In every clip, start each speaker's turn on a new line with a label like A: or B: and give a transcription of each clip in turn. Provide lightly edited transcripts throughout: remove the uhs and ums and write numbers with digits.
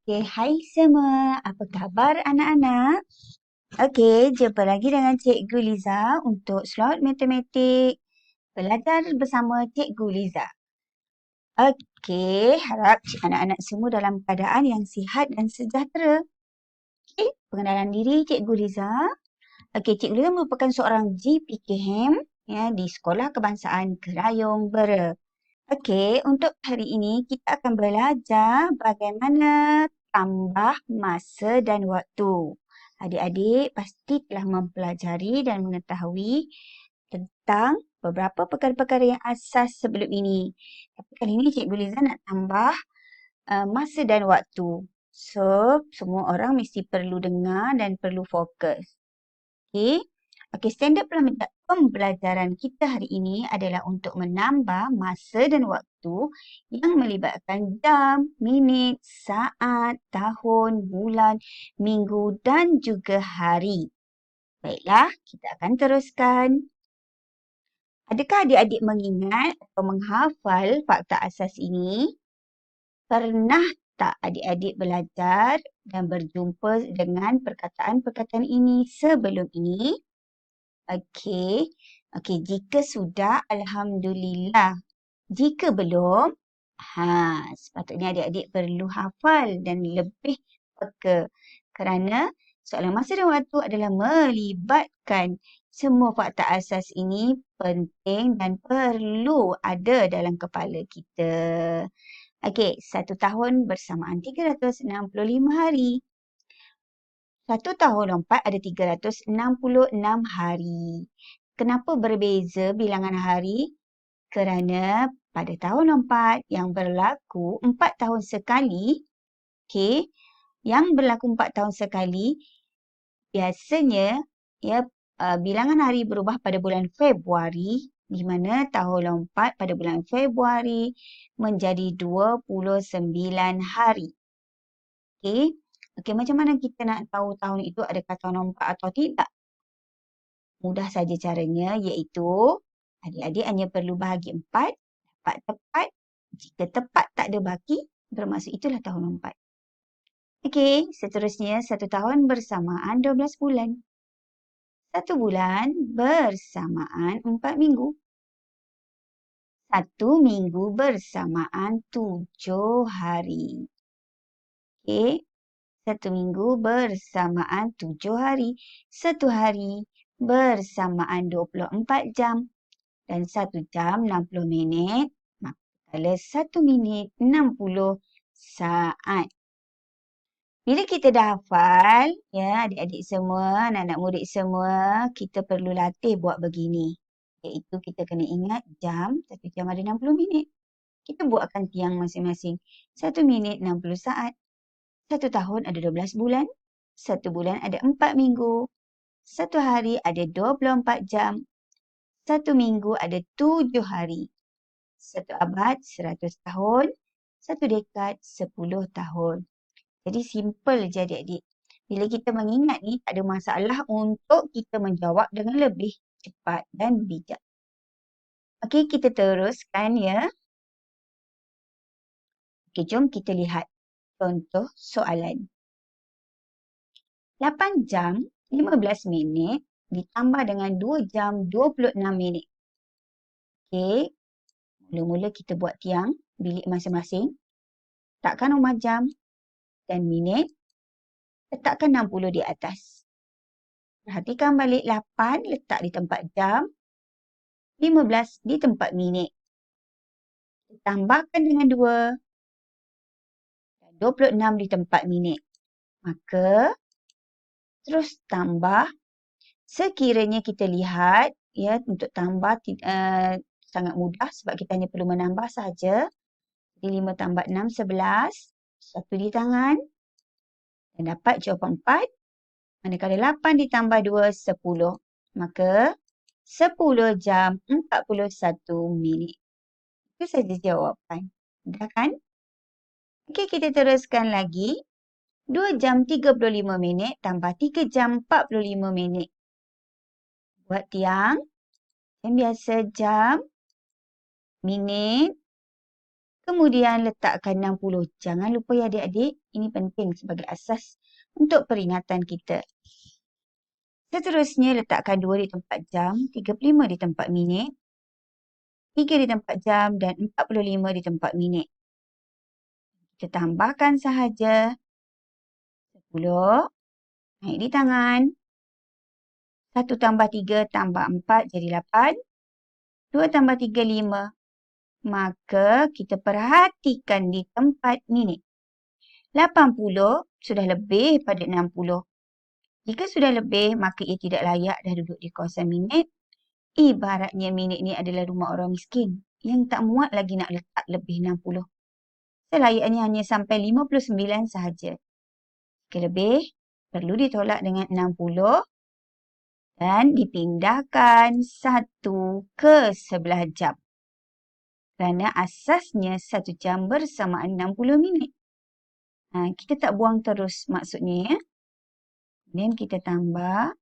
A: Okay, hai semua. Apa khabar anak-anak? Okay, jumpa lagi dengan Cikgu Liza untuk slot matematik. Belajar bersama Cikgu Liza. Okay, harap anak-anak semua dalam keadaan yang sihat dan sejahtera. Okay, pengenalan diri Cikgu Liza. Okay, Cikgu Liza merupakan seorang GPKM di Sekolah Kebangsaan Kerayong Bera. Okey, untuk hari ini kita akan belajar bagaimana tambah masa dan waktu. Adik-adik pasti telah mempelajari dan mengetahui tentang beberapa perkara-perkara yang asas sebelum ini. Tapi kali ini Cikgu Liza nak tambah masa dan waktu. So, semua orang mesti perlu dengar dan perlu fokus. Okey. Okey, standard pembelajaran kita hari ini adalah untuk menambah masa dan waktu yang melibatkan jam, minit, saat, tahun, bulan, minggu dan juga hari. Baiklah, kita akan teruskan. Adakah adik-adik mengingat atau menghafal fakta asas ini? Pernah tak adik-adik belajar dan berjumpa dengan perkataan-perkataan ini sebelum ini? Okey. Okey, jika sudah, alhamdulillah. Jika belum, sepatutnya adik-adik perlu hafal dan lebih peka. Kerana soalan masa dan waktu adalah melibatkan semua fakta asas ini penting dan perlu ada dalam kepala kita. Okey, 1 tahun bersamaan 365 hari. 1 tahun lompat ada 366 hari. Kenapa berbeza bilangan hari? Kerana pada tahun lompat yang berlaku 4 tahun sekali, okey, yang berlaku 4 tahun sekali, biasanya bilangan hari berubah pada bulan Februari, di mana tahun lompat pada bulan Februari menjadi 29 hari. Okey. Okey, macam mana kita nak tahu tahun itu adakah tahun lompat atau tidak? Mudah saja caranya, iaitu adik-adik hanya perlu bahagi 4, dapat tepat. Jika tepat tak ada baki, bermaksud itulah tahun lompat. Okey, seterusnya 1 tahun bersamaan 12 bulan. 1 bulan bersamaan 4 minggu. 1 minggu bersamaan 7 hari. Okey. 1 minggu bersamaan 7 hari. 1 hari bersamaan 24 jam. Dan 1 jam 60 minit. Maka 1 minit 60 saat. Bila kita dah hafal, adik-adik semua, anak-anak murid semua, kita perlu latih buat begini. Iaitu kita kena ingat jam, 1 jam ada 60 minit. Kita buatkan tiang masing-masing. 1 minit 60 saat. 1 tahun ada 12 bulan. 1 bulan ada 4 minggu. 1 hari ada 24 jam. 1 minggu ada 7 hari. 1 abad 100 tahun. 1 dekad 10 tahun. Jadi simple je adik-adik. Bila kita mengingat ni tak ada masalah untuk kita menjawab dengan lebih cepat dan bijak. Okey, kita teruskan ya. Okey, jom kita lihat contoh soalan. 8 jam 15 minit ditambah dengan 2 jam 26 minit. Okey, mula-mula kita buat tiang bilik masing-masing. Letakkan rumah jam dan minit. Letakkan 60 di atas. Perhatikan balik 8 letak di tempat jam. 15 di tempat minit. Tambahkan dengan 2. Dan 26 di tempat minit. Maka terus tambah. Sekiranya kita lihat untuk tambah sangat mudah sebab kita hanya perlu menambah saja. Jadi 5 tambah 6, 11. 1 di tangan. Dan dapat jawapan 4. Manakala 8 ditambah 2, 10. Maka 10 jam 41 minit. Itu saja jawapan. Mudah kan? Okey, kita teruskan lagi. 2 jam 35 minit tambah 3 jam 45 minit. Buat tiang. Yang biasa jam, minit, Kemudian letakkan 60. Jangan lupa ya adik-adik, ini penting sebagai asas untuk peringatan kita. Seterusnya letakkan 2 di tempat jam, 35 di tempat minit, 3 di tempat jam dan 45 di tempat minit. Kita tambahkan sahaja 10, naik di tangan. 1 tambah 3 tambah 4 jadi 8. 2 tambah 3, 5. Maka kita perhatikan di tempat minit. 80 sudah lebih pada 60. Jika sudah lebih, maka ia tidak layak dah duduk di kawasan minit. Ibaratnya minit ni adalah rumah orang miskin yang tak muat lagi nak letak lebih 60. Selayaknya hanya sampai 59 sahaja. Jika lebih, perlu ditolak dengan 60 dan dipindahkan 1 ke sebelah jam. Kerana asasnya 1 jam bersamaan 60 minit. Kita tak buang terus maksudnya ya. Kemudian kita tambah.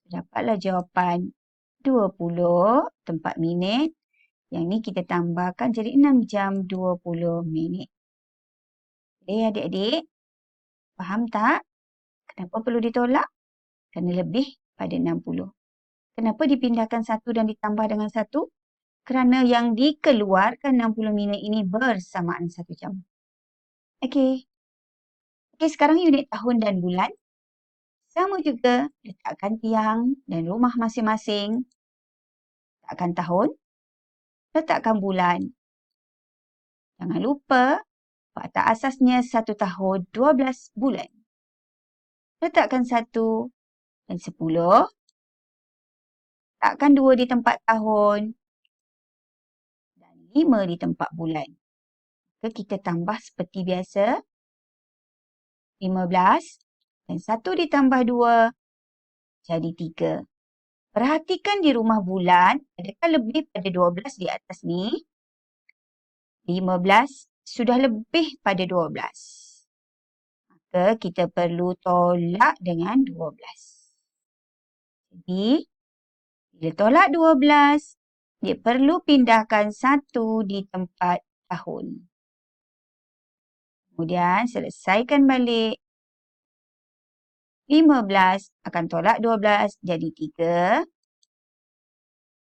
A: Dapatlah jawapan 20 tempat minit. Yang ni kita tambahkan jadi 6 jam 20 minit. Boleh adik-adik? Faham tak? Kenapa perlu ditolak? Kerana lebih pada 60. Kenapa dipindahkan 1 dan ditambah dengan 1? Kerana yang dikeluarkan 60 minit ini bersamaan 1 jam. Okey. Okey, sekarang unit tahun dan bulan. Sama juga letakkan tiang dan rumah masing-masing. Letakkan tahun. Letakkan bulan. Jangan lupa, fakta asasnya 1 tahun 12 bulan. Letakkan 1 dan 10. Letakkan 2 di tempat tahun. Dan 5 di tempat bulan. Maka kita tambah seperti biasa. 15 dan 1 ditambah 2 jadi 3. Perhatikan di rumah bulan, adakah lebih pada 12 di atas ni? 15 sudah lebih pada 12. Maka kita perlu tolak dengan 12. Jadi, bila tolak 12, dia perlu pindahkan 1 di tempat tahun. Kemudian selesaikan balik. 15 akan tolak 12 jadi 3.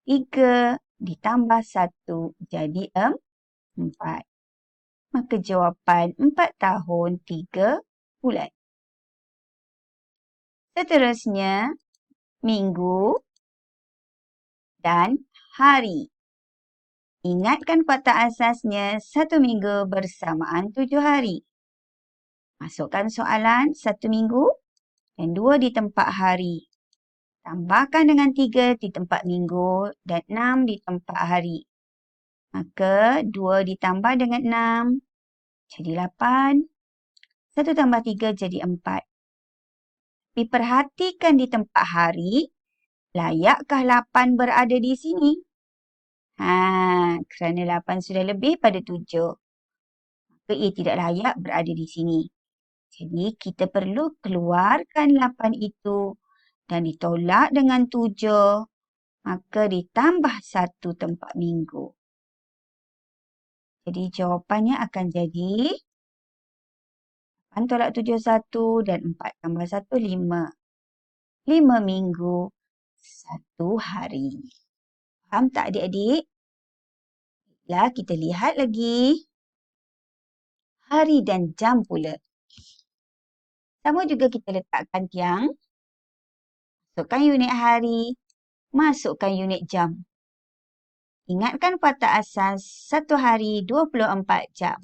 A: 3 ditambah 1 jadi 4. Maka jawapan 4 tahun 3 bulan. Seterusnya, minggu dan hari. Ingatkan fakta asasnya 1 minggu bersamaan 7 hari. Masukkan soalan 1 minggu dan 2 di tempat hari. Tambahkan dengan 3 di tempat minggu dan 6 di tempat hari. Maka 2 ditambah dengan 6 jadi 8. 1 tambah 3 jadi 4. Tapi perhatikan di tempat hari, layakkah 8 berada di sini? Kerana 8 sudah lebih pada 7. Maka ia tidak layak berada di sini. Jadi kita perlu keluarkan 8 itu dan ditolak dengan 7. Maka ditambah 1 tempat minggu. Jadi jawapannya akan jadi 8 tolak 7 1 dan 4 tambah 1 5. 5 minggu 1 hari. Faham tak adik-adik? Baiklah, kita lihat lagi. Hari dan jam pula. Sama juga kita letakkan tiang. Masukkan unit hari. Masukkan unit jam. Ingatkan fakta asas 1 hari 24 jam.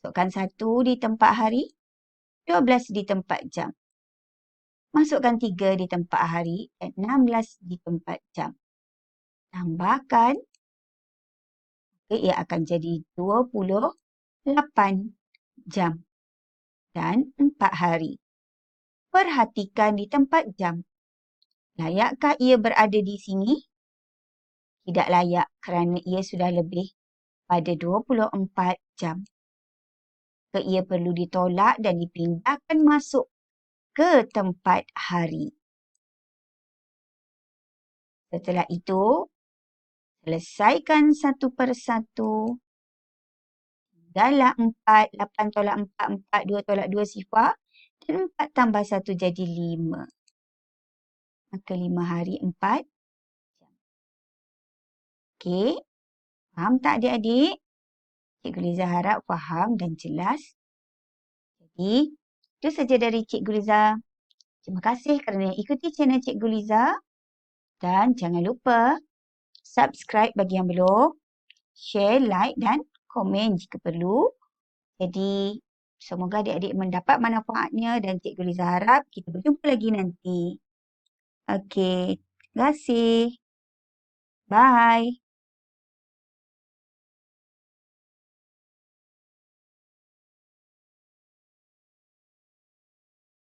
A: Masukkan 1 di tempat hari. 12 di tempat jam. Masukkan 3 di tempat hari dan 16 di tempat jam. Tambahkan. Ia akan jadi 28 jam dan 4 hari. Perhatikan di tempat jam. Layakkah ia berada di sini? Tidak layak kerana ia sudah lebih pada 24 jam. Maka ia perlu ditolak dan dipindahkan masuk ke tempat hari. Setelah itu, selesaikan satu persatu Galak 4, 8 tolak 4, 4, 2 tolak 2 sifar. Dan 4 tambah 1 jadi 5. Maka 5 hari 4 jam. Okey, faham tak adik-adik? Cikgu Liza harap faham dan jelas. Jadi, itu saja dari Cikgu Liza. Terima kasih kerana ikuti channel Cikgu Liza. Dan jangan lupa subscribe bagi yang belum, share, like dan komen jika perlu. Jadi, semoga adik-adik mendapat manfaatnya dan Cikgu Liza harap kita berjumpa lagi nanti. Okey, terima kasih. Bye.